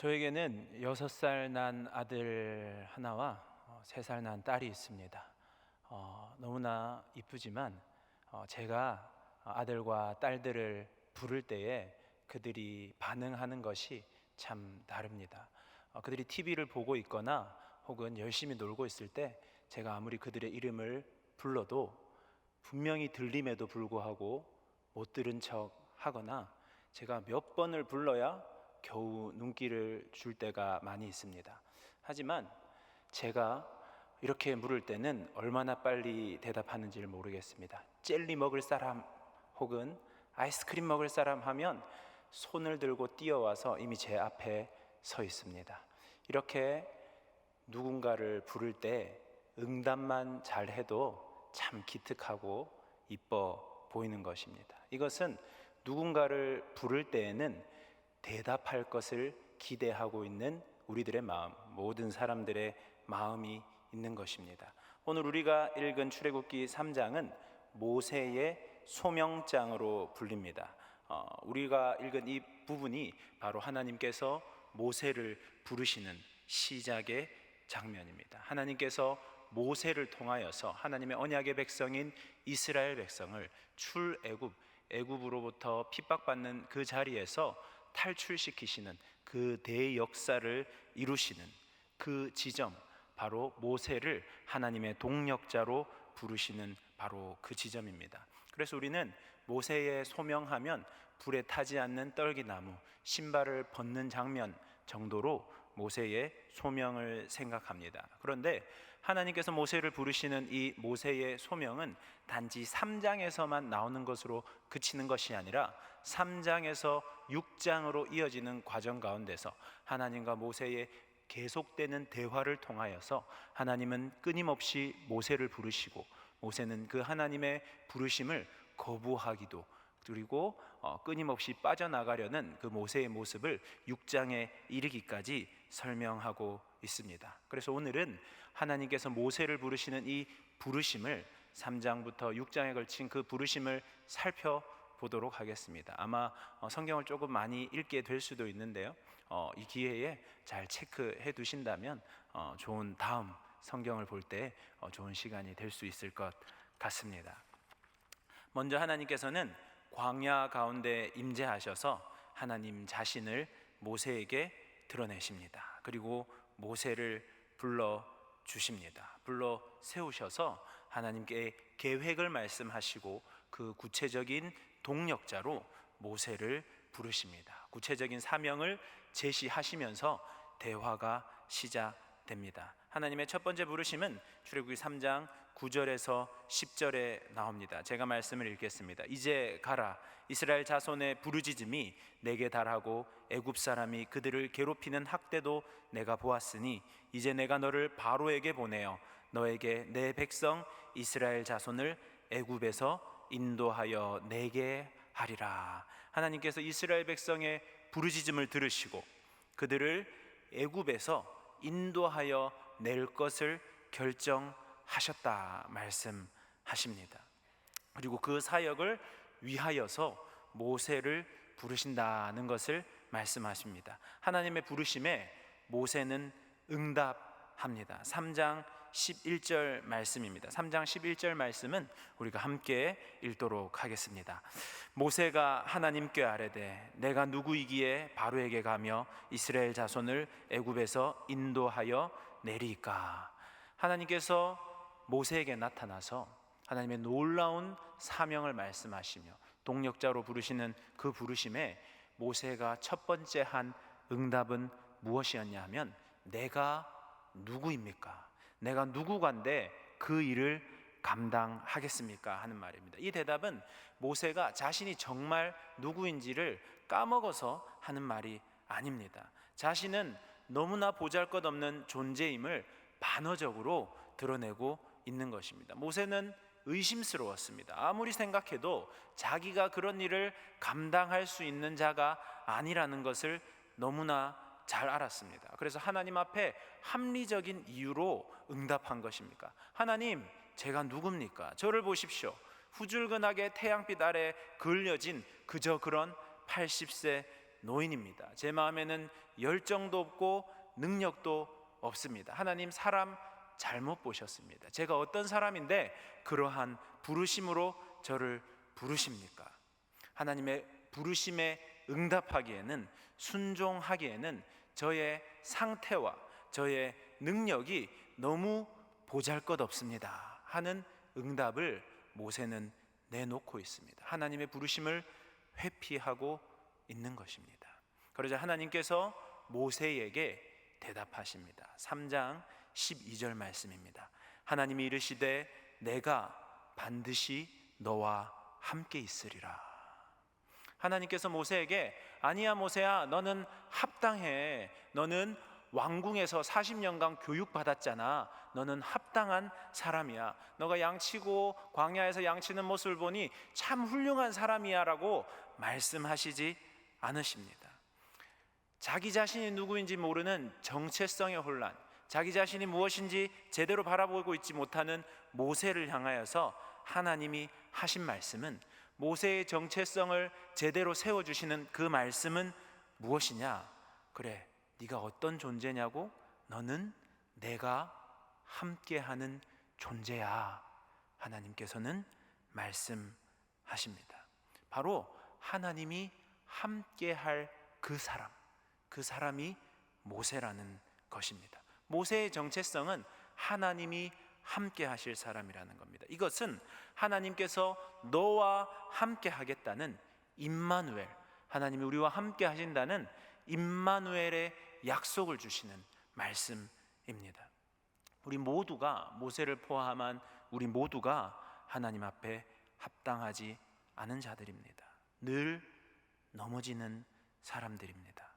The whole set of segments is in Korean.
저에게는 6살 난 아들 하나와 3살 난 딸이 있습니다. 너무나 이쁘지만 제가 아들과 딸들을 부를 때에 그들이 반응하는 것이 참 다릅니다. 그들이 TV를 보고 있거나 혹은 열심히 놀고 있을 때 제가 아무리 그들의 이름을 불러도 분명히 들림에도 불구하고 못 들은 척 하거나 제가 몇 번을 불러야 겨우 눈길을 줄 때가 많이 있습니다. 하지만 제가 이렇게 물을 때는 얼마나 빨리 대답하는지를 모르겠습니다. 젤리 먹을 사람 혹은 아이스크림 먹을 사람 하면 손을 들고 뛰어와서 이미 제 앞에 서 있습니다. 이렇게 누군가를 부를 때 응답만 잘해도 참 기특하고 이뻐 보이는 것입니다. 이것은 누군가를 부를 때에는 대답할 것을 기대하고 있는 우리들의 마음, 모든 사람들의 마음이 있는 것입니다. 오늘 우리가 읽은 출애굽기 3장은 모세의 소명장으로 불립니다. 우리가 읽은 이 부분이 바로 하나님께서 모세를 부르시는 시작의 장면입니다. 하나님께서 모세를 통하여서 하나님의 언약의 백성인 이스라엘 백성을 애굽으로부터 핍박받는 그 자리에서 탈출시키시는 그 대역사를 이루시는 그 지점, 바로 모세를 하나님의 동력자로 부르시는 바로 그 지점입니다. 그래서 우리는 모세의 소명하면 불에 타지 않는 떨기나무, 신발을 벗는 장면 정도로 모세의 소명을 생각합니다. 그런데 하나님께서 모세를 부르시는 이 모세의 소명은 단지 3장에서만 나오는 것으로 그치는 것이 아니라 3장에서 6장으로 이어지는 과정 가운데서 하나님과 모세의 계속되는 대화를 통하여서 하나님은 끊임없이 모세를 부르시고 모세는 그 하나님의 부르심을 거부하기도 그리고 끊임없이 빠져나가려는 그 모세의 모습을 6장에 이르기까지 설명하고 있습니다. 그래서 오늘은 하나님께서 모세를 부르시는 이 부르심을 3장부터 6장에 걸친 그 부르심을 살펴보도록 하겠습니다. 아마 성경을 조금 많이 읽게 될 수도 있는데요, 이 기회에 잘 체크해 두신다면 좋은 다음 성경을 볼 때 좋은 시간이 될 수 있을 것 같습니다. 먼저 하나님께서는 광야 가운데 임재하셔서 하나님 자신을 모세에게 드러내십니다. 그리고 모세를 불러 주십니다. 불러 세우셔서 하나님께 계획을 말씀하시고 그 구체적인 동력자로 모세를 부르십니다. 구체적인 사명을 제시하시면서 대화가 시작됩니다. 하나님의 첫 번째 부르심은 출애굽기 3장 9절에서 10절에 나옵니다. 제가 말씀을 읽겠습니다. 이제 가라, 이스라엘 자손의 부르짖음이 내게 달하고 애굽 사람이 그들을 괴롭히는 학대도 내가 보았으니 이제 내가 너를 바로에게 보내어 너에게 내 백성 이스라엘 자손을 애굽에서 인도하여 내게 하리라. 하나님께서 이스라엘 백성의 부르짖음을 들으시고 그들을 애굽에서 인도하여 낼 것을 결정하셨다 말씀하십니다. 그리고 그 사역을 위하여서 모세를 부르신다는 것을 말씀하십니다. 하나님의 부르심에 모세는 응답합니다. 3장 11절 말씀입니다. 3장 11절 말씀은 우리가 함께 읽도록 하겠습니다. 모세가 하나님께 아뢰되 내가 누구이기에 바로에게 가며 이스라엘 자손을 애굽에서 인도하여 내리까. 하나님께서 모세에게 나타나서 하나님의 놀라운 사명을 말씀하시며 동력자로 부르시는 그 부르심에 모세가 첫 번째 한 응답은 무엇이었냐 하면 내가 누구입니까? 내가 누구간데 그 일을 감당하겠습니까? 하는 말입니다. 이 대답은 모세가 자신이 정말 누구인지를 까먹어서 하는 말이 아닙니다. 자신은 너무나 보잘것없는 존재임을 반어적으로 드러내고 있는 것입니다. 모세는 의심스러웠습니다. 아무리 생각해도 자기가 그런 일을 감당할 수 있는 자가 아니라는 것을 너무나 잘 알았습니다. 그래서 하나님 앞에 합리적인 이유로 응답한 것입니까? 하나님, 제가 누굽니까? 저를 보십시오. 후줄근하게 태양빛 아래 그을려진 그저 그런 80세 노인입니다. 제 마음에는 열정도 없고 능력도 없습니다. 하나님, 사람 잘못 보셨습니다. 제가 어떤 사람인데 그러한 부르심으로 저를 부르십니까? 하나님의 부르심에 응답하기에는, 순종하기에는 저의 상태와 저의 능력이 너무 보잘것없습니다 하는 응답을 모세는 내놓고 있습니다. 하나님의 부르심을 회피하고 있는 것입니다. 그러자 하나님께서 모세에게 대답하십니다. 3장 12절 말씀입니다. 하나님이 이르시되 내가 반드시 너와 함께 있으리라. 하나님께서 모세에게, 아니야 모세야, 너는 합당해. 너는 왕궁에서 40년간 교육받았잖아. 너는 합당한 사람이야. 너가 양치고 광야에서 양치는 모습을 보니 참 훌륭한 사람이야 라고 말씀하시지 않으십니다. 자기 자신이 누구인지 모르는 정체성의 혼란, 자기 자신이 무엇인지 제대로 바라보고 있지 못하는 모세를 향하여서 하나님이 하신 말씀은, 모세의 정체성을 제대로 세워주시는 그 말씀은 무엇이냐? 그래, 네가 어떤 존재냐고? 너는 내가 함께하는 존재야. 하나님께서는 말씀하십니다. 바로 하나님이 함께할 그 사람이 모세라는 것입니다. 모세의 정체성은 하나님이 함께 하실 사람이라는 겁니다. 이것은 하나님께서 너와 함께 하겠다는 임마누엘, 하나님이 우리와 함께 하신다는 임마누엘의 약속을 주시는 말씀입니다. 우리 모두가, 모세를 포함한 우리 모두가 하나님 앞에 합당하지 않은 자들입니다. 늘 넘어지는 사람들입니다.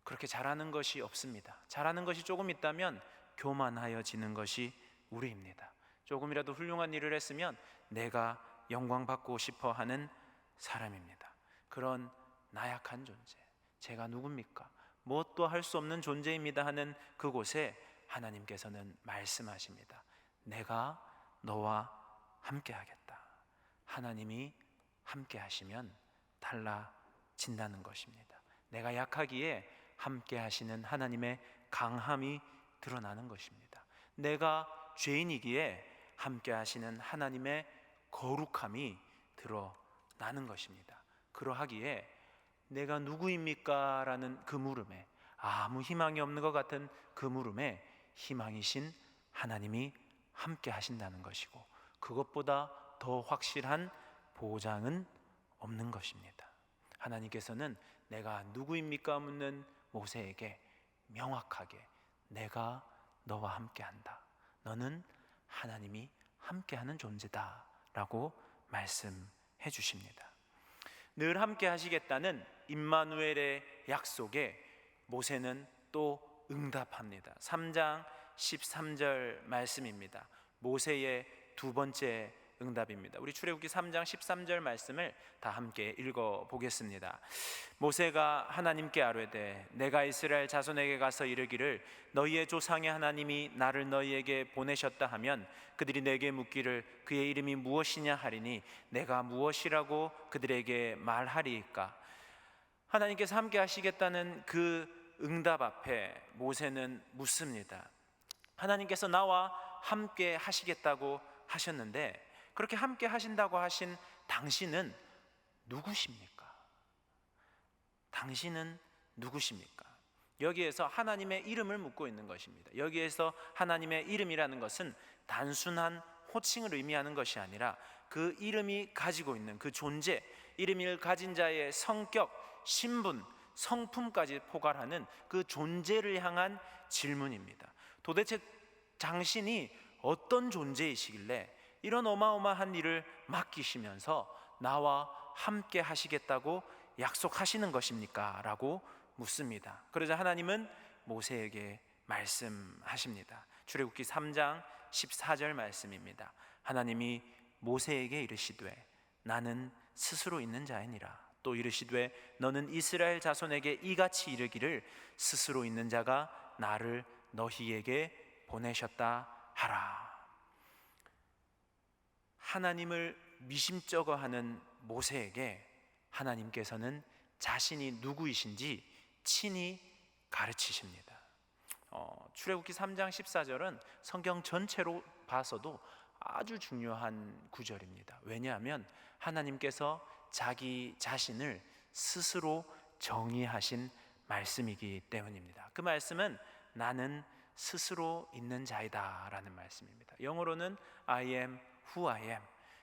그렇게 잘하는 것이 없습니다. 잘하는 것이 조금 있다면 교만하여지는 것이 우리입니다. 조금이라도 훌륭한 일을 했으면 내가 영광받고 싶어 하는 사람입니다. 그런 나약한 존재, 제가 누굽니까? 무엇도 할 수 없는 존재입니다 하는 그곳에 하나님께서는 말씀하십니다. 내가 너와 함께 하겠다. 하나님이 함께 하시면 달라진다는 것입니다. 내가 약하기에 함께 하시는 하나님의 강함이 드러나는 것입니다. 내가 죄인이기에 함께 하시는 하나님의 거룩함이 드러나는 것입니다. 그러하기에 내가 누구입니까? 라는 그 물음에, 아무 희망이 없는 것 같은 그 물음에 희망이신 하나님이 함께 하신다는 것이고, 그것보다 더 확실한 보장은 없는 것입니다. 하나님께서는 내가 누구입니까? 묻는 모세에게 명확하게 내가 너와 함께한다. 너는 하나님이 함께하는 존재다 라고 말씀해 주십니다. 늘 함께 하시겠다는 임마누엘의 약속에 모세는 또 응답합니다. 3장 13절 말씀입니다. 모세의 두 번째 응답입니다. 우리 출애굽기 3장 13절 말씀을 다 함께 읽어보겠습니다. 모세가 하나님께 아뢰되 내가 이스라엘 자손에게 가서 이르기를 너희의 조상의 하나님이 나를 너희에게 보내셨다 하면 그들이 내게 묻기를 그의 이름이 무엇이냐 하리니 내가 무엇이라고 그들에게 말하리이까? 하나님께서 함께 하시겠다는 그 응답 앞에 모세는 묻습니다. 하나님께서 나와 함께 하시겠다고 하셨는데 그렇게 함께 하신다고 하신 당신은 누구십니까? 당신은 누구십니까? 여기에서 하나님의 이름을 묻고 있는 것입니다. 여기에서 하나님의 이름이라는 것은 단순한 호칭을 의미하는 것이 아니라 그 이름이 가지고 있는 그 존재, 이름을 가진 자의 성격, 신분, 성품까지 포괄하는 그 존재를 향한 질문입니다. 도대체 당신이 어떤 존재이시길래 이런 어마어마한 일을 맡기시면서 나와 함께 하시겠다고 약속하시는 것입니까? 라고 묻습니다. 그러자 하나님은 모세에게 말씀하십니다. 출애굽기 3장 14절 말씀입니다. 하나님이 모세에게 이르시되 나는 스스로 있는 자이니라. 또 이르시되 너는 이스라엘 자손에게 이같이 이르기를 스스로 있는 자가 나를 너희에게 보내셨다 하라. 하나님을 미심쩍어하는 모세에게 하나님께서는 자신이 누구이신지 친히 가르치십니다. 출애굽기 3장 14절은 성경 전체로 봐서도 아주 중요한 구절입니다. 왜냐하면 하나님께서 자기 자신을 스스로 정의하신 말씀이기 때문입니다. 그 말씀은 나는 스스로 있는 자이다 라는 말씀입니다. 영어로는 I am who I am.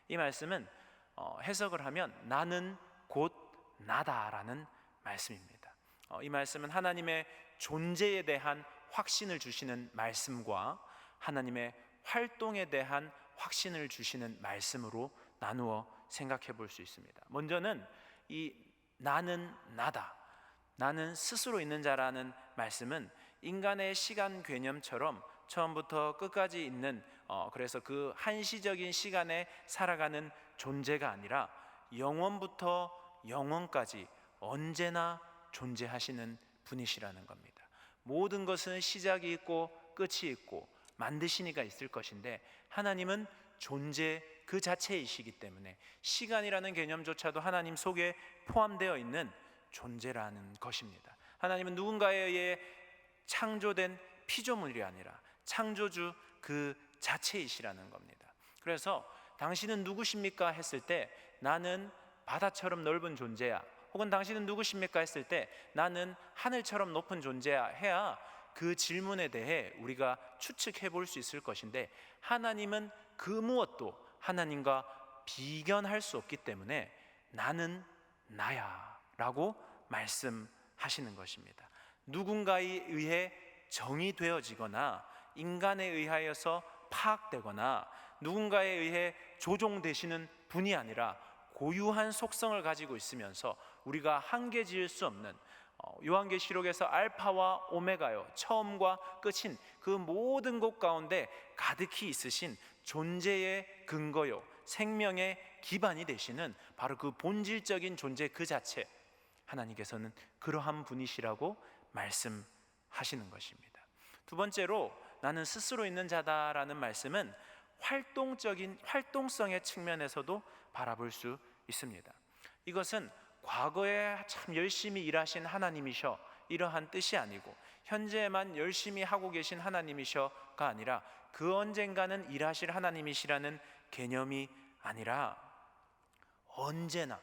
이 말씀은 해석을 하면 나는 곧 나다라는 말씀입니다. 이 말씀은 하나님의 존재에 대한 확신을 주시는 말씀과 하나님의 활동에 대한 확신을 주시는 말씀으로 나누어 생각해 볼 수 있습니다. 먼저는 이 나는 나다, 나는 스스로 있는 자라는 말씀은 인간의 시간 개념처럼 처음부터 끝까지 있는 그래서 그 한시적인 시간에 살아가는 존재가 아니라 영원부터 영원까지 언제나 존재하시는 분이시라는 겁니다. 모든 것은 시작이 있고 끝이 있고 만드신 이가 있을 것인데 하나님은 존재 그 자체이시기 때문에 시간이라는 개념조차도 하나님 속에 포함되어 있는 존재라는 것입니다. 하나님은 누군가에 의해 창조된 피조물이 아니라 창조주 그 자체이시라는 겁니다. 그래서 당신은 누구십니까 했을 때 나는 바다처럼 넓은 존재야, 혹은 당신은 누구십니까 했을 때 나는 하늘처럼 높은 존재야 해야 그 질문에 대해 우리가 추측해 볼 수 있을 것인데, 하나님은 그 무엇도 하나님과 비견할 수 없기 때문에 나는 나야 라고 말씀하시는 것입니다. 누군가에 의해 정의되어지거나 인간에 의하여서 파악되거나 누군가에 의해 조종되시는 분이 아니라 고유한 속성을 가지고 있으면서 우리가 한계 지을 수 없는, 요한계시록에서 알파와 오메가요, 처음과 끝인 그 모든 곳 가운데 가득히 있으신 존재의 근거요, 생명의 기반이 되시는 바로 그 본질적인 존재 그 자체, 하나님께서는 그러한 분이시라고 말씀하시는 것입니다. 두 번째로 나는 스스로 있는 자다라는 말씀은 활동성의 측면에서도 바라볼 수 있습니다. 이것은 과거에 참 열심히 일하신 하나님이셔 이러한 뜻이 아니고, 현재만 열심히 하고 계신 하나님이셔가 아니라 그 언젠가는 일하실 하나님이시라는 개념이 아니라 언제나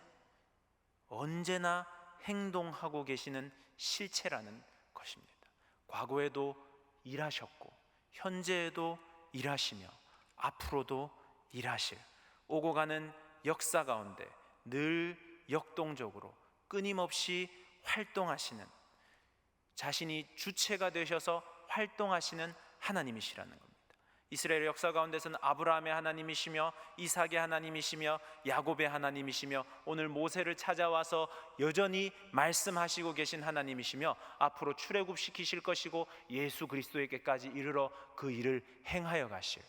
행동하고 계시는 실체라는 것입니다. 과거에도 일하셨고 현재에도 일하시며 앞으로도 일하실, 오고 가는 역사 가운데 늘 역동적으로 끊임없이 활동하시는, 자신이 주체가 되셔서 활동하시는 하나님이시라는 겁니다. 이스라엘 역사 가운데서는 아브라함의 하나님이시며 이삭의 하나님이시며 야곱의 하나님이시며 오늘 모세를 찾아와서 여전히 말씀하시고 계신 하나님이시며 앞으로 출애굽시키실 것이고 예수 그리스도에게까지 이르러 그 일을 행하여 가실,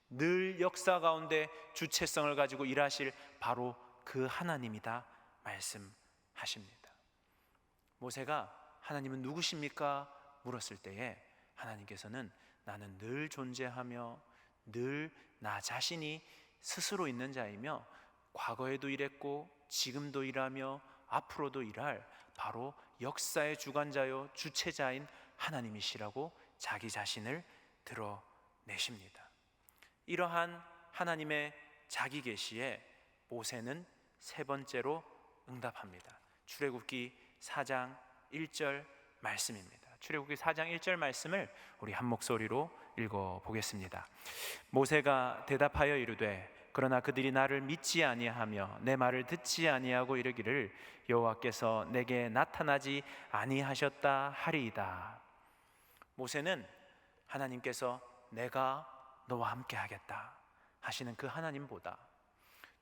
늘 역사 가운데 주체성을 가지고 일하실 바로 그 하나님이다 말씀하십니다. 모세가 하나님은 누구십니까? 물었을 때에 하나님께서는 나는 늘 존재하며 늘 나 자신이 스스로 있는 자이며 과거에도 일했고 지금도 일하며 앞으로도 일할 바로 역사의 주관자요 주체자인 하나님이시라고 자기 자신을 드러내십니다. 이러한 하나님의 자기 계시에 모세는 세 번째로 응답합니다. 출애굽기 4장 1절 말씀입니다. 출애굽기 4장 1절 말씀을 우리 한 목소리로 읽어보겠습니다. 모세가 대답하여 이르되 그러나 그들이 나를 믿지 아니하며 내 말을 듣지 아니하고 이르기를 여호와께서 내게 나타나지 아니하셨다 하리이다. 모세는 하나님께서 내가 너와 함께 하겠다 하시는 그 하나님보다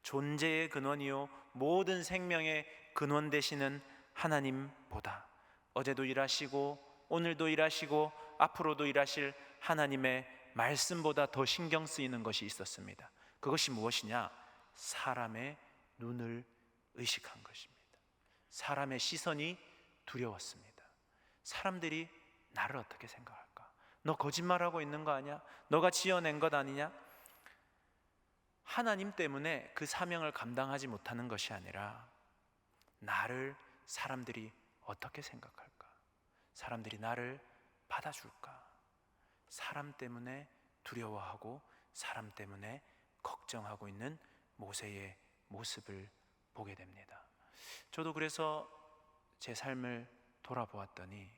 존재의 근원이요 모든 생명의 근원 되시는 하나님보다 어제도 일하시고 오늘도 일하시고 앞으로도 일하실 하나님의 말씀보다 더 신경 쓰이는 것이 있었습니다. 그것이 무엇이냐? 사람의 눈을 의식한 것입니다. 사람의 시선이 두려웠습니다. 사람들이 나를 어떻게 생각할까? 너 거짓말하고 있는 거 아니야? 너가 지어낸 것 아니냐? 하나님 때문에 그 사명을 감당하지 못하는 것이 아니라 나를 사람들이 어떻게 생각할까? 사람들이 나를 받아줄까? 사람 때문에 두려워하고 사람 때문에 걱정하고 있는 모세의 모습을 보게 됩니다. 저도 그래서 제 삶을 돌아보았더니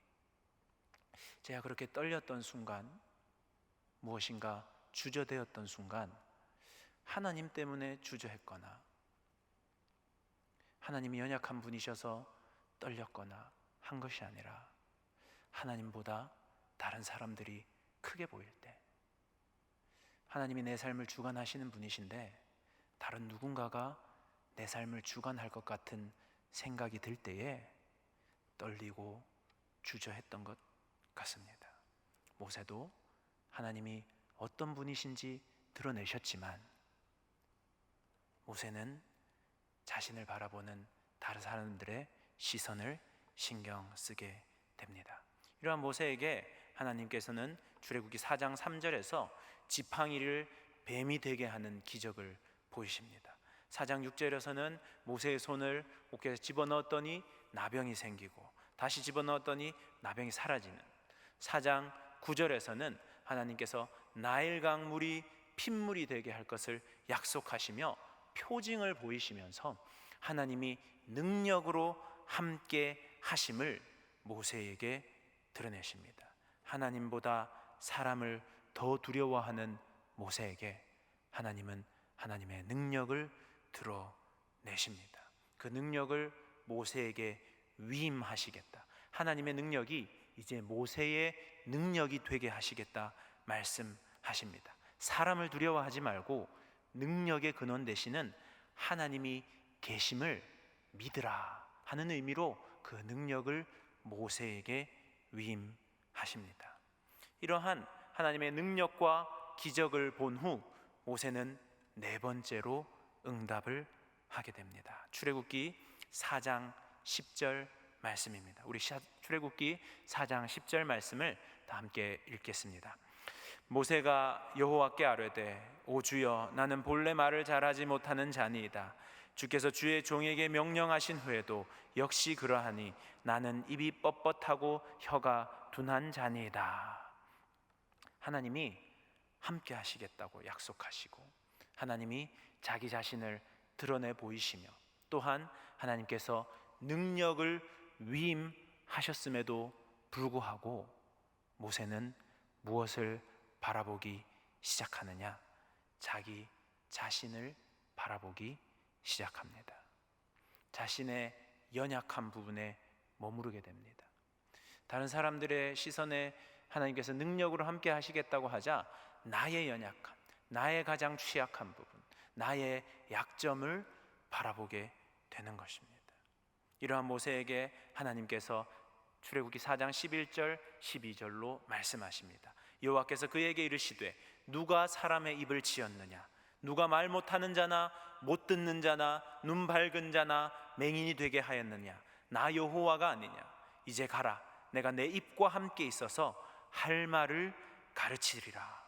제가 그렇게 떨렸던 순간, 무엇인가 주저되었던 순간, 하나님 때문에 주저했거나 하나님이 연약한 분이셔서 떨렸거나 한 것이 아니라 하나님보다 다른 사람들이 크게 보일 때, 하나님이 내 삶을 주관하시는 분이신데 다른 누군가가 내 삶을 주관할 것 같은 생각이 들 때에 떨리고 주저했던 것 같습니다. 모세도 하나님이 어떤 분이신지 드러내셨지만 모세는 자신을 바라보는 다른 사람들의 시선을 신경 쓰게 됩니다. 이러한 모세에게 하나님께서는 출애굽기 4장 3절에서 지팡이를 뱀이 되게 하는 기적을 보이십니다. 4장 6절에서는 모세의 손을 옷에 집어넣었더니 나병이 생기고 다시 집어넣었더니 나병이 사라지는, 4장 9절에서는 하나님께서 나일강 물이 핏물이 되게 할 것을 약속하시며 표징을 보이시면서 하나님이 능력으로 함께 하심을 모세에게 드러내십니다. 하나님보다 사람을 더 두려워하는 모세에게 하나님은 하나님의 능력을 드러내십니다. 그 능력을 모세에게 위임하시겠다, 하나님의 능력이 이제 모세의 능력이 되게 하시겠다 말씀하십니다. 사람을 두려워하지 말고 능력의 근원 되시는 하나님이 계심을 믿으라 하는 의미로 그 능력을 모세에게 위임하십니다. 이러한 하나님의 능력과 기적을 본 후 모세는 네 번째로 응답을 하게 됩니다. 출애굽기 4장 10절 말씀입니다. 우리 출애굽기 4장 10절 말씀을 다 함께 읽겠습니다. 모세가 여호와께 아뢰되 오 주여, 나는 본래 말을 잘하지 못하는 자니이다. 주께서 주의 종에게 명령하신 후에도 역시 그러하니 나는 입이 뻣뻣하고 혀가 둔한 자니이다. 하나님이 함께 하시겠다고 약속하시고 하나님이 자기 자신을 드러내 보이시며 또한 하나님께서 능력을 위임하셨음에도 불구하고 모세는 무엇을 바라보기 시작하느냐? 자기 자신을 바라보기 시작합니다. 자신의 연약한 부분에 머무르게 됩니다. 다른 사람들의 시선에 하나님께서 능력으로 함께 하시겠다고 하자 나의 연약함, 나의 가장 취약한 부분, 나의 약점을 바라보게 되는 것입니다. 이러한 모세에게 하나님께서 출애굽기 4장 11절 12절로 말씀하십니다. 여호와께서 그에게 이르시되 누가 사람의 입을 지었느냐? 누가 말 못하는 자나 못 듣는 자나 눈 밝은 자나 맹인이 되게 하였느냐? 나 여호와가 아니냐? 이제 가라. 내가 내 입과 함께 있어서 할 말을 가르치리라.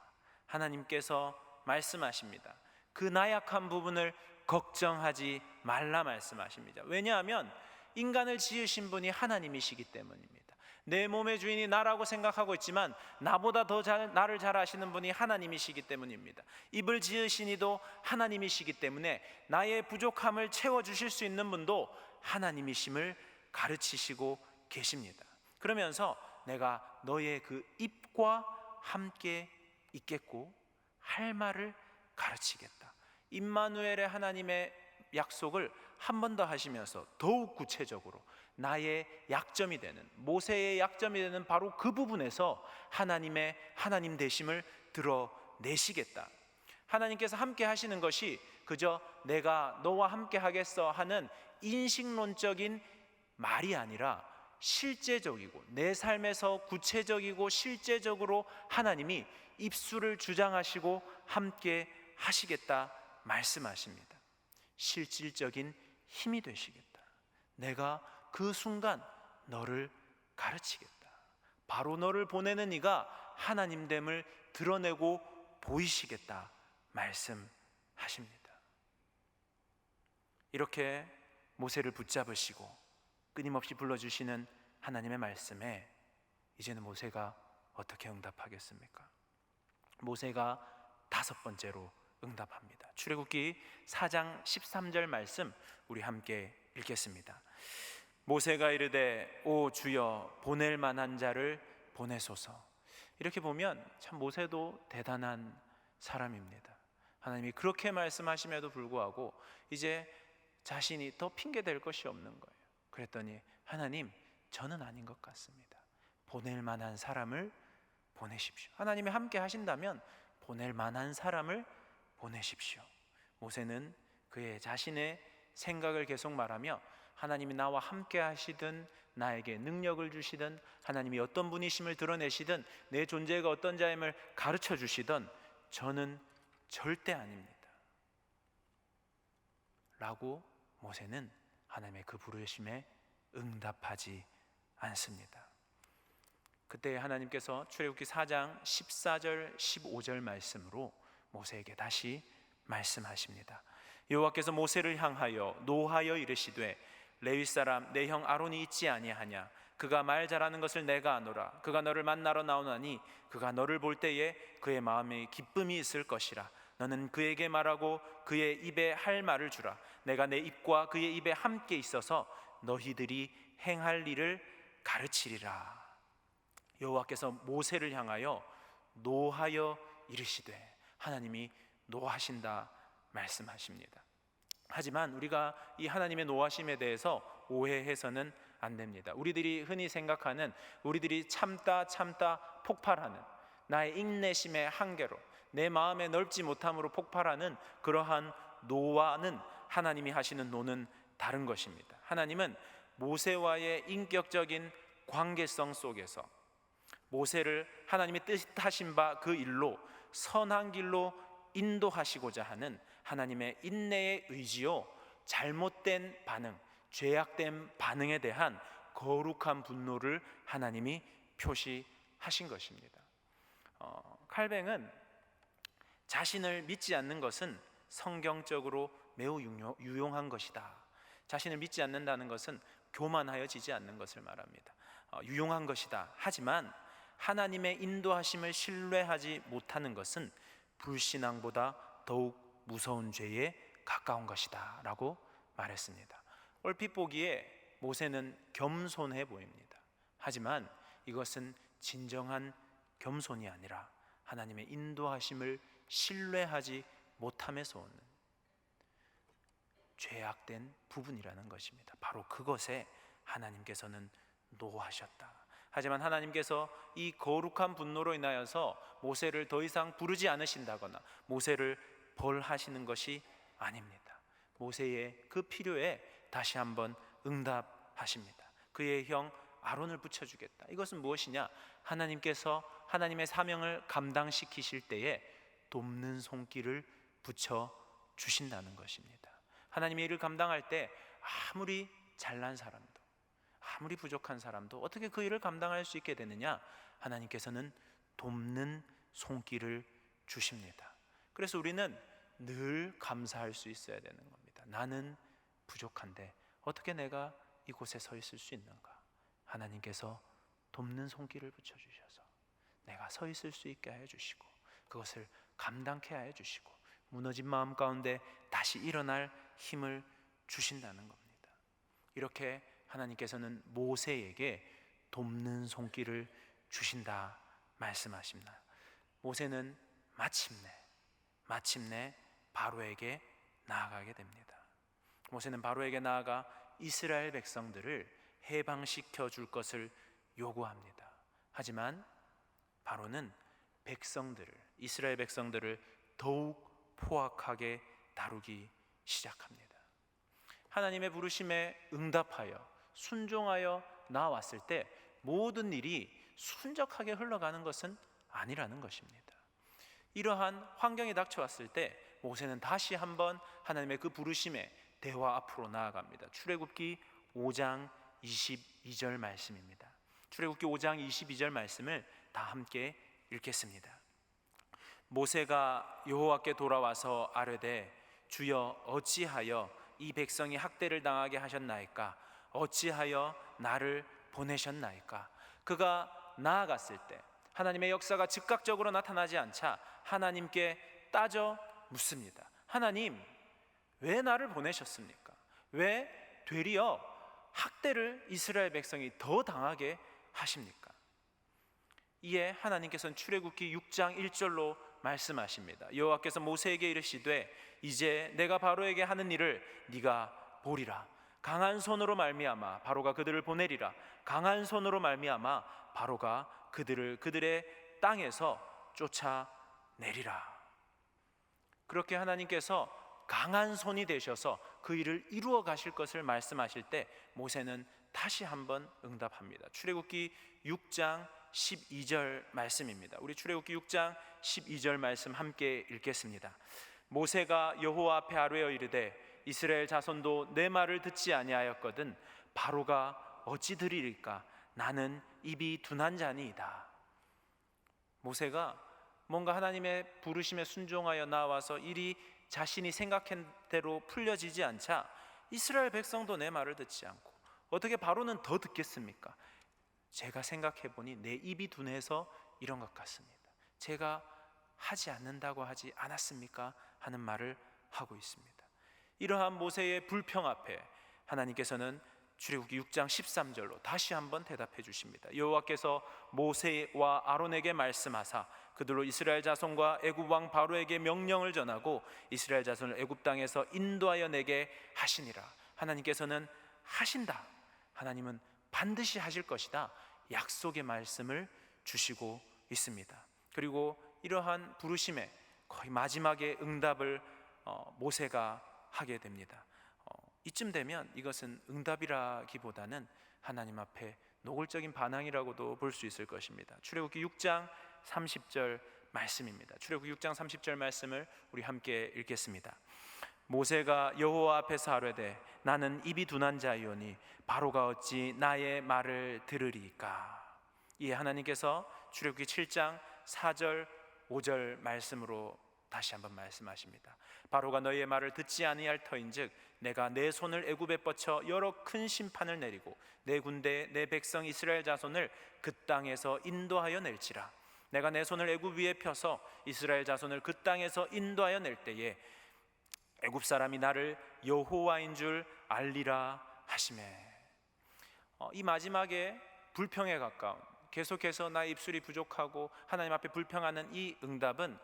하나님께서 말씀하십니다. 그 나약한 부분을 걱정하지 말라 말씀하십니다. 왜냐하면 인간을 지으신 분이 하나님이시기 때문입니다. 내 몸의 주인이 나라고 생각하고 있지만 나보다 더 나를 잘 아시는 분이 하나님이시기 때문입니다. 입을 지으신 이도 하나님이시기 때문에 나의 부족함을 채워주실 수 있는 분도 하나님이심을 가르치시고 계십니다. 그러면서 내가 너의 그 입과 함께 있겠고 할 말을 가르치겠다. 임마누엘의 하나님의 약속을 한 번 더 하시면서 더욱 구체적으로 나의 약점이 되는, 모세의 약점이 되는 바로 그 부분에서 하나님의 하나님 되심을 드러내시겠다. 하나님께서 함께 하시는 것이 그저 내가 너와 함께 하겠어 하는 인식론적인 말이 아니라 실제적이고 내 삶에서 구체적이고 실제적으로 하나님이 입술을 주장하시고 함께 하시겠다 말씀하십니다. 실질적인 힘이 되시겠다. 내가 그 순간 너를 가르치겠다. 바로 너를 보내는 이가 하나님됨을 드러내고 보이시겠다 말씀하십니다. 이렇게 모세를 붙잡으시고 끊임없이 불러주시는 하나님의 말씀에 이제는 모세가 어떻게 응답하겠습니까? 모세가 다섯 번째로 응답합니다. 출애굽기 4장 13절 말씀 우리 함께 읽겠습니다. 모세가 이르되 오 주여 보낼 만한 자를 보내소서. 이렇게 보면 참 모세도 대단한 사람입니다. 하나님이 그렇게 말씀하심에도 불구하고 이제 자신이 더 핑계 댈 것이 없는 거예요. 그랬더니 하나님, 저는 아닌 것 같습니다. 보낼 만한 사람을 보내십시오. 하나님이 함께 하신다면 보낼 만한 사람을 보내십시오. 모세는 그의 자신의 생각을 계속 말하며 하나님이 나와 함께 하시든 나에게 능력을 주시든 하나님이 어떤 분이심을 드러내시든 내 존재가 어떤 자임을 가르쳐 주시든 저는 절대 아닙니다 라고 모세는 하나님의 그 부르심에 응답하지 않습니다. 그때 하나님께서 출애굽기 4장 14절 15절 말씀으로 모세에게 다시 말씀하십니다. 여호와께서 모세를 향하여 노하여 이르시되 레위 사람 내 형 아론이 있지 아니하냐? 그가 말 잘하는 것을 내가 아노라. 그가 너를 만나러 나오나니 그가 너를 볼 때에 그의 마음에 기쁨이 있을 것이라. 너는 그에게 말하고 그의 입에 할 말을 주라. 내가 내 입과 그의 입에 함께 있어서 너희들이 행할 일을 가르치리라. 여호와께서 모세를 향하여 노하여 이르시되, 하나님이 노하신다 말씀하십니다. 하지만 우리가 이 하나님의 노하심에 대해서 오해해서는 안 됩니다. 우리들이 흔히 생각하는, 우리들이 참다 폭발하는, 나의 인내심의 한계로 내 마음에 넓지 못함으로 폭발하는 그러한 노와는 하나님이 하시는 노는 다른 것입니다. 하나님은 모세와의 인격적인 관계성 속에서 모세를 하나님의 뜻하신 바 그 일로 선한 길로 인도하시고자 하는 하나님의 인내의 의지요, 잘못된 반응, 죄악된 반응에 대한 거룩한 분노를 하나님이 표시하신 것입니다. 칼뱅은 자신을 믿지 않는 것은 성경적으로 매우 유용한 것이다. 자신을 믿지 않는다는 것은 교만하여지지 않는 것을 말합니다. 유용한 것이다. 하지만 하나님의 인도하심을 신뢰하지 못하는 것은 불신앙보다 더욱 무서운 죄에 가까운 것이다 라고 말했습니다. 얼핏 보기에 모세는 겸손해 보입니다. 하지만 이것은 진정한 겸손이 아니라 하나님의 인도하심을 신뢰하지 못함에서 오는 죄악된 부분이라는 것입니다. 바로 그것에 하나님께서는 노하셨다. 하지만 하나님께서 이 거룩한 분노로 인하여서 모세를 더 이상 부르지 않으신다거나 모세를 벌하시는 것이 아닙니다. 모세의 그 필요에 다시 한번 응답하십니다. 그의 형 아론을 붙여주겠다. 이것은 무엇이냐? 하나님께서 하나님의 사명을 감당시키실 때에 돕는 손길을 붙여주신다는 것입니다. 하나님의 일을 감당할 때 아무리 잘난 사람도, 아무리 부족한 사람도 어떻게 그 일을 감당할 수 있게 되느냐? 하나님께서는 돕는 손길을 주십니다. 그래서 우리는 늘 감사할 수 있어야 되는 겁니다. 나는 부족한데 어떻게 내가 이곳에 서 있을 수 있는가? 하나님께서 돕는 손길을 붙여주셔서 내가 서 있을 수 있게 하여 주시고 그것을 감당케 하여 주시고 무너진 마음 가운데 다시 일어날 힘을 주신다는 겁니다. 이렇게 하나님께서는 모세에게 돕는 손길을 주신다 말씀하십니다. 모세는 마침내 바로에게 나아가게 됩니다. 모세는 바로에게 나아가 이스라엘 백성들을 해방시켜 줄 것을 요구합니다. 하지만 바로는 이스라엘 백성들을 더욱 포악하게 다루기 시작합니다. 하나님의 부르심에 응답하여 순종하여 나왔을 때 모든 일이 순적하게 흘러가는 것은 아니라는 것입니다. 이러한 환경이 닥쳐왔을 때 모세는 다시 한번 하나님의 그 부르심에 대화 앞으로 나아갑니다. 출애굽기 5장 22절 말씀입니다. 출애굽기 5장 22절 말씀을 다 함께 읽겠습니다. 모세가 여호와께 돌아와서 아뢰되 주여 어찌하여 이 백성이 학대를 당하게 하셨나이까? 어찌하여 나를 보내셨나이까? 그가 나아갔을 때 하나님의 역사가 즉각적으로 나타나지 않자 하나님께 따져 묻습니다. 하나님, 왜 나를 보내셨습니까? 왜 되리어 학대를 이스라엘 백성이 더 당하게 하십니까? 이에 하나님께서는 출애굽기 6장 1절로 말씀하십니다. 여호와께서 모세에게 이르시되 이제 내가 바로에게 하는 일을 네가 보리라. 강한 손으로 말미암아 바로가 그들을 보내리라. 강한 손으로 말미암아 바로가 그들을 그들의 땅에서 쫓아내리라. 그렇게 하나님께서 강한 손이 되셔서 그 일을 이루어 가실 것을 말씀하실 때 모세는 다시 한번 응답합니다. 출애굽기 6장 12절 말씀입니다. 우리 출애굽기 6장 12절 말씀 함께 읽겠습니다. 모세가 여호와 앞에 아뢰어 이르되 이스라엘 자손도 내 말을 듣지 아니하였거든 바로가 어찌 들으리까? 나는 입이 둔한 자니이다. 모세가 뭔가 하나님의 부르심에 순종하여 나와서 일이 자신이 생각한 대로 풀려지지 않자 이스라엘 백성도 내 말을 듣지 않고 어떻게 바로는 더 듣겠습니까? 제가 생각해보니 내 입이 둔해서 이런 것 같습니다. 제가 하지 않는다고 하지 않았습니까? 하는 말을 하고 있습니다. 이러한 모세의 불평 앞에 하나님께서는 출애굽기 6장 13절로 다시 한번 대답해 주십니다. 여호와께서 모세와 아론에게 말씀하사 그들로 이스라엘 자손과 애굽 왕 바로에게 명령을 전하고 이스라엘 자손을 애굽 땅에서 인도하여 내게 하시니라. 하나님께서는 하신다. 하나님은 반드시 하실 것이다. 약속의 말씀을 주시고 있습니다. 그리고 이러한 부르심에 거의 마지막에 응답을 모세가 하게 됩니다. 이쯤 되면 이것은 응답이라기보다는 하나님 앞에 노골적인 반항이라고도 볼 수 있을 것입니다. 출애굽기 6장 30절 말씀입니다. 출애굽기 6장 30절 말씀을 우리 함께 읽겠습니다. 모세가 여호와 앞에서 아뢰되 나는 입이 둔한 자이오니 바로가 어찌 나의 말을 들으리까? 이에 하나님께서 출애굽기 7장 4절 5절 말씀으로 다시 한번 말씀하십니다. 바로가 너희의 말을 듣지 아니할 터인즉 내가 내 손을 애굽에 뻗쳐 여러 큰 심판을 내리고 내 군대 내 백성 이스라엘 자손을 그 땅에서 인도하여 낼지라. 내가 내 손을 애굽 위에 펴서 이스라엘 자손을 그 땅에서 인도하여 낼 때에 애굽 사람이 나를 여호와인 줄 알리라 하시매. 이 마지막에 불평에 가까운, 계속해서 나의 입술이 부족하고 하나님 앞에 불평하는 이 응답은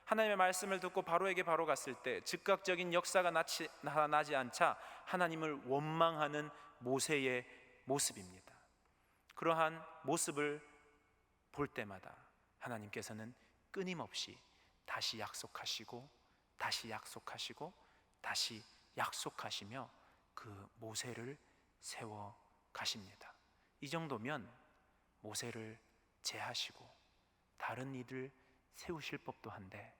하나님의 말씀을 듣고 바로에게 바로 갔을 때 즉각적인 역사가 나타나지 않자 하나님을 원망하는 모세의 모습입니다. 그러한 모습을 볼 때마다 하나님께서는 끊임없이 다시 약속하시고 다시 약속하시고 다시 약속하시며 그 모세를 세워 가십니다. 이 정도면 모세를 제하시고 다른 이들 세우실 법도 한데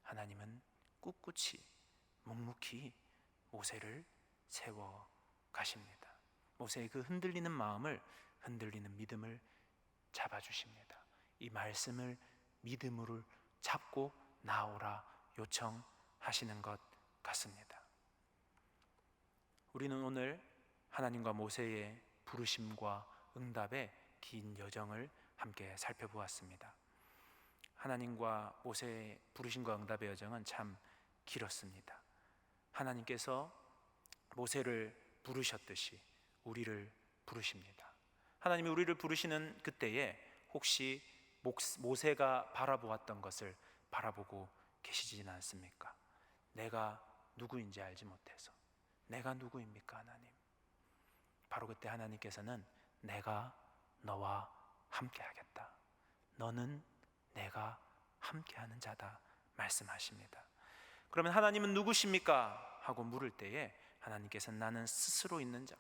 하나님은 꿋꿋이 묵묵히 모세를 세워 가십니다. 모세의 그 흔들리는 마음을, 흔들리는 믿음을 잡아주십니다. 이 말씀을 믿음으로 잡고 나오라 요청하시는 것 같습니다. 우리는 오늘 하나님과 모세의 부르심과 응답의 긴 여정을 함께 살펴보았습니다. 하나님과 모세의 부르심과 응답의 여정은 참 길었습니다. 하나님께서 모세를 부르셨듯이 우리를 부르십니다. 하나님이 우리를 부르시는 그때에 혹시 모세가 바라보았던 것을 바라보고 계시지는 않습니까? 내가 누구인지 알지 못해서 내가 누구입니까 하나님? 바로 그때 하나님께서는 내가 너와 함께 하겠다. 너는 내가 함께하는 자다 말씀하십니다. 그러면 하나님은 누구십니까? 하고 물을 때에 하나님께서는 나는 스스로 있는 자,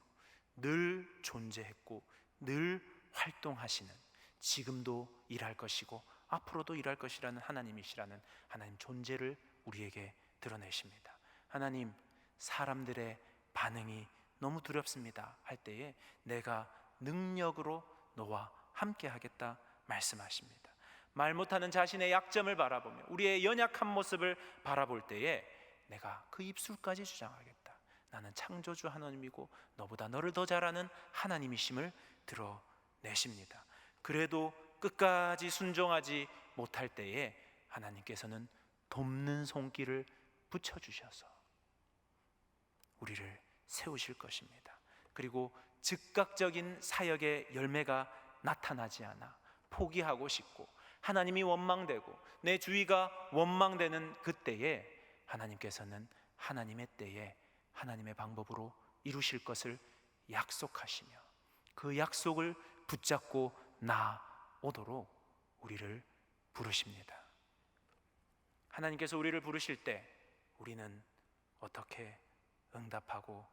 늘 존재했고 늘 활동하시는, 지금도 일할 것이고 앞으로도 일할 것이라는 하나님이시라는 하나님 존재를 우리에게 드러내십니다. 하나님, 사람들의 반응이 너무 두렵습니다 할 때에 내가 능력으로 너와 함께 하겠다 말씀하십니다. 말 못하는 자신의 약점을 바라보며 우리의 연약한 모습을 바라볼 때에 내가 그 입술까지 주장하겠다. 나는 창조주 하나님이고 너보다 너를 더 잘 아는 하나님이심을 드러내십니다. 그래도 끝까지 순종하지 못할 때에 하나님께서는 돕는 손길을 붙여주셔서 우리를 세우실 것입니다. 그리고 즉각적인 사역의 열매가 나타나지 않아 포기하고 싶고 하나님이 원망되고 내 주위가 원망되는 그때에 하나님께서는 하나님의 때에 하나님의 방법으로 이루실 것을 약속하시며 그 약속을 붙잡고 나오도록 우리를 부르십니다. 하나님께서 우리를 부르실 때 우리는 어떻게 응답하고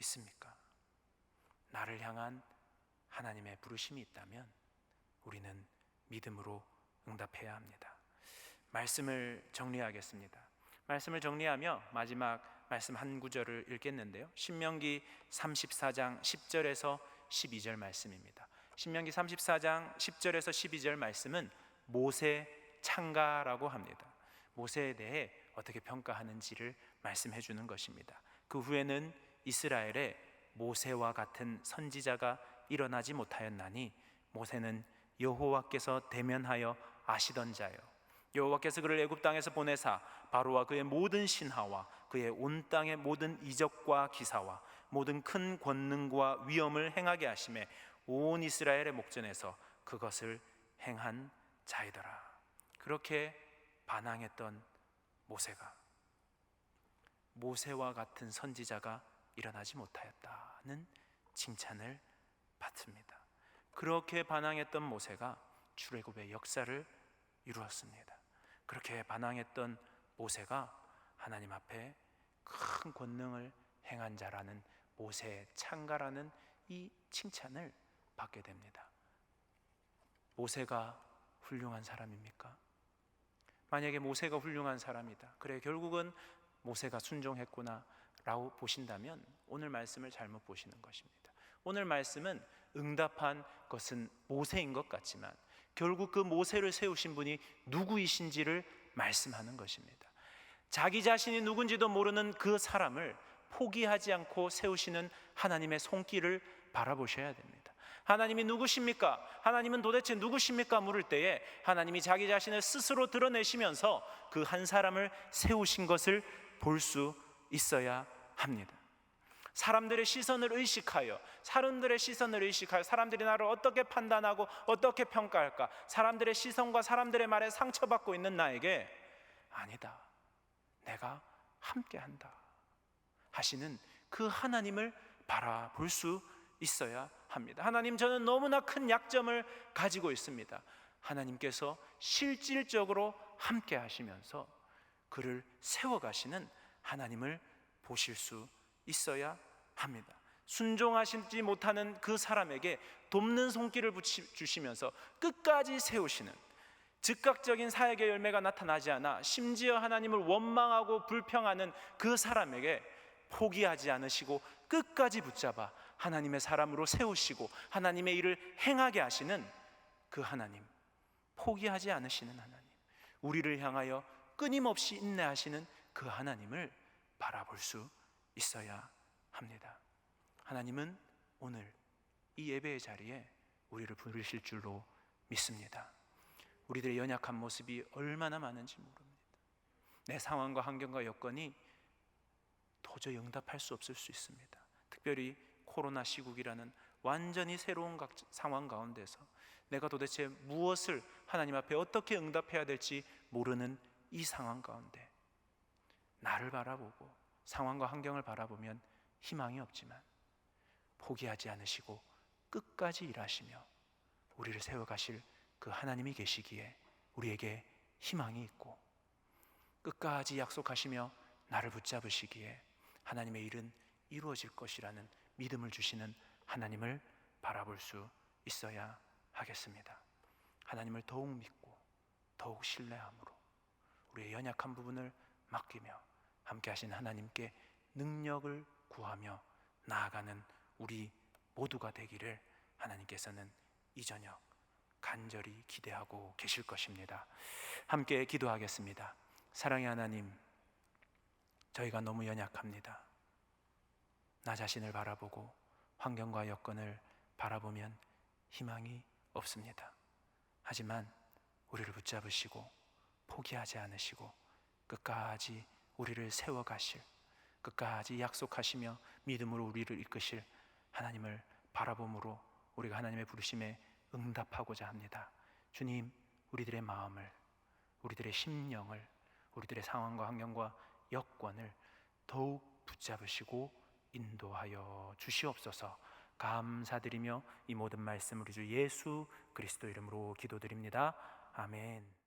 있습니까? 나를 향한 하나님의 부르심이 있다면 우리는 믿음으로 응답해야 합니다. 말씀을 정리하겠습니다. 말씀을 정리하며 마지막 말씀 한 구절을 읽겠는데요, 신명기 34장 10절에서 12절 말씀입니다. 신명기 34장 10절에서 12절 말씀은 모세 창가라고 합니다. 모세에 대해 어떻게 평가하는지를 말씀해 주는 것입니다. 그 후에는 이스라엘에 모세와 같은 선지자가 일어나지 못하였나니 모세는 여호와께서 대면하여 아시던 자요, 여호와께서 그를 애굽 땅에서 보내사 바로와 그의 모든 신하와 그의 온 땅의 모든 이적과 기사와 모든 큰 권능과 위엄을 행하게 하심에 온 이스라엘의 목전에서 그것을 행한 자이더라. 그렇게 반항했던 모세가 모세와 같은 선지자가 일어나지 못하였다는 칭찬을 받습니다. 그렇게 반항했던 모세가 출애굽의 역사를 이루었습니다. 그렇게 반항했던 모세가 하나님 앞에 큰 권능을 행한 자라는 모세의 창가라는 이 칭찬을 받게 됩니다. 모세가 훌륭한 사람입니까? 만약에 모세가 훌륭한 사람이다, 그래 결국은 모세가 순종했구나 라고 보신다면 오늘 말씀을 잘못 보시는 것입니다. 오늘 말씀은 응답한 것은 모세인 것 같지만 결국 그 모세를 세우신 분이 누구이신지를 말씀하는 것입니다. 자기 자신이 누군지도 모르는 그 사람을 포기하지 않고 세우시는 하나님의 손길을 바라보셔야 됩니다. 하나님이 누구십니까? 하나님은 도대체 누구십니까? 물을 때에 하나님이 자기 자신을 스스로 드러내시면서 그 한 사람을 세우신 것을 볼 수 있어야 합니다. 사람들의 시선을 의식하여 사람들이 나를 어떻게 판단하고 어떻게 평가할까, 사람들의 시선과 사람들의 말에 상처받고 있는 나에게 아니다, 내가 함께한다 하시는 그 하나님을 바라볼 수 있어야 합니다. 하나님, 저는 너무나 큰 약점을 가지고 있습니다. 하나님께서 실질적으로 함께 하시면서 그를 세워가시는 하나님을 보실 수 있어야 합니다. 순종하시지 못하는 그 사람에게 돕는 손길을 주시면서 끝까지 세우시는, 즉각적인 사역의 열매가 나타나지 않아 심지어 하나님을 원망하고 불평하는 그 사람에게 포기하지 않으시고 끝까지 붙잡아 하나님의 사람으로 세우시고 하나님의 일을 행하게 하시는 그 하나님, 포기하지 않으시는 하나님, 우리를 향하여 끊임없이 인내하시는 그 하나님을 바라볼 수 있어야 합니다. 하나님은 오늘 이 예배의 자리에 우리를 부르실 줄로 믿습니다. 우리들의 연약한 모습이 얼마나 많은지 모릅니다. 내 상황과 환경과 여건이 도저히 응답할 수 없을 수 있습니다. 특별히 코로나 시국이라는 완전히 새로운 상황 가운데서 내가 도대체 무엇을 하나님 앞에 어떻게 응답해야 될지 모르는 이 상황 가운데 나를 바라보고 상황과 환경을 바라보면 희망이 없지만 포기하지 않으시고 끝까지 일하시며 우리를 세워가실 그 하나님이 계시기에 우리에게 희망이 있고, 끝까지 약속하시며 나를 붙잡으시기에 하나님의 일은 이루어질 것이라는 믿음을 주시는 하나님을 바라볼 수 있어야 하겠습니다. 하나님을 더욱 믿고 더욱 신뢰함으로 우리의 연약한 부분을 맡기며 함께 하신 하나님께 능력을 구하며 나아가는 우리 모두가 되기를 하나님께서는 이 저녁 간절히 기대하고 계실 것입니다. 함께 기도하겠습니다. 사랑의 하나님, 저희가 너무 연약합니다. 나 자신을 바라보고 환경과 여건을 바라보면 희망이 없습니다. 하지만 우리를 붙잡으시고 포기하지 않으시고 끝까지 우리를 세워가실, 끝까지 약속하시며 믿음으로 우리를 이끄실 하나님을 바라봄으로 우리가 하나님의 부르심에 응답하고자 합니다. 주님, 우리들의 마음을, 우리들의 심령을, 우리들의 상황과 환경과 여건을 더욱 붙잡으시고 인도하여 주시옵소서. 감사드리며 이 모든 말씀 우리 주 예수 그리스도 이름으로 기도드립니다. 아멘.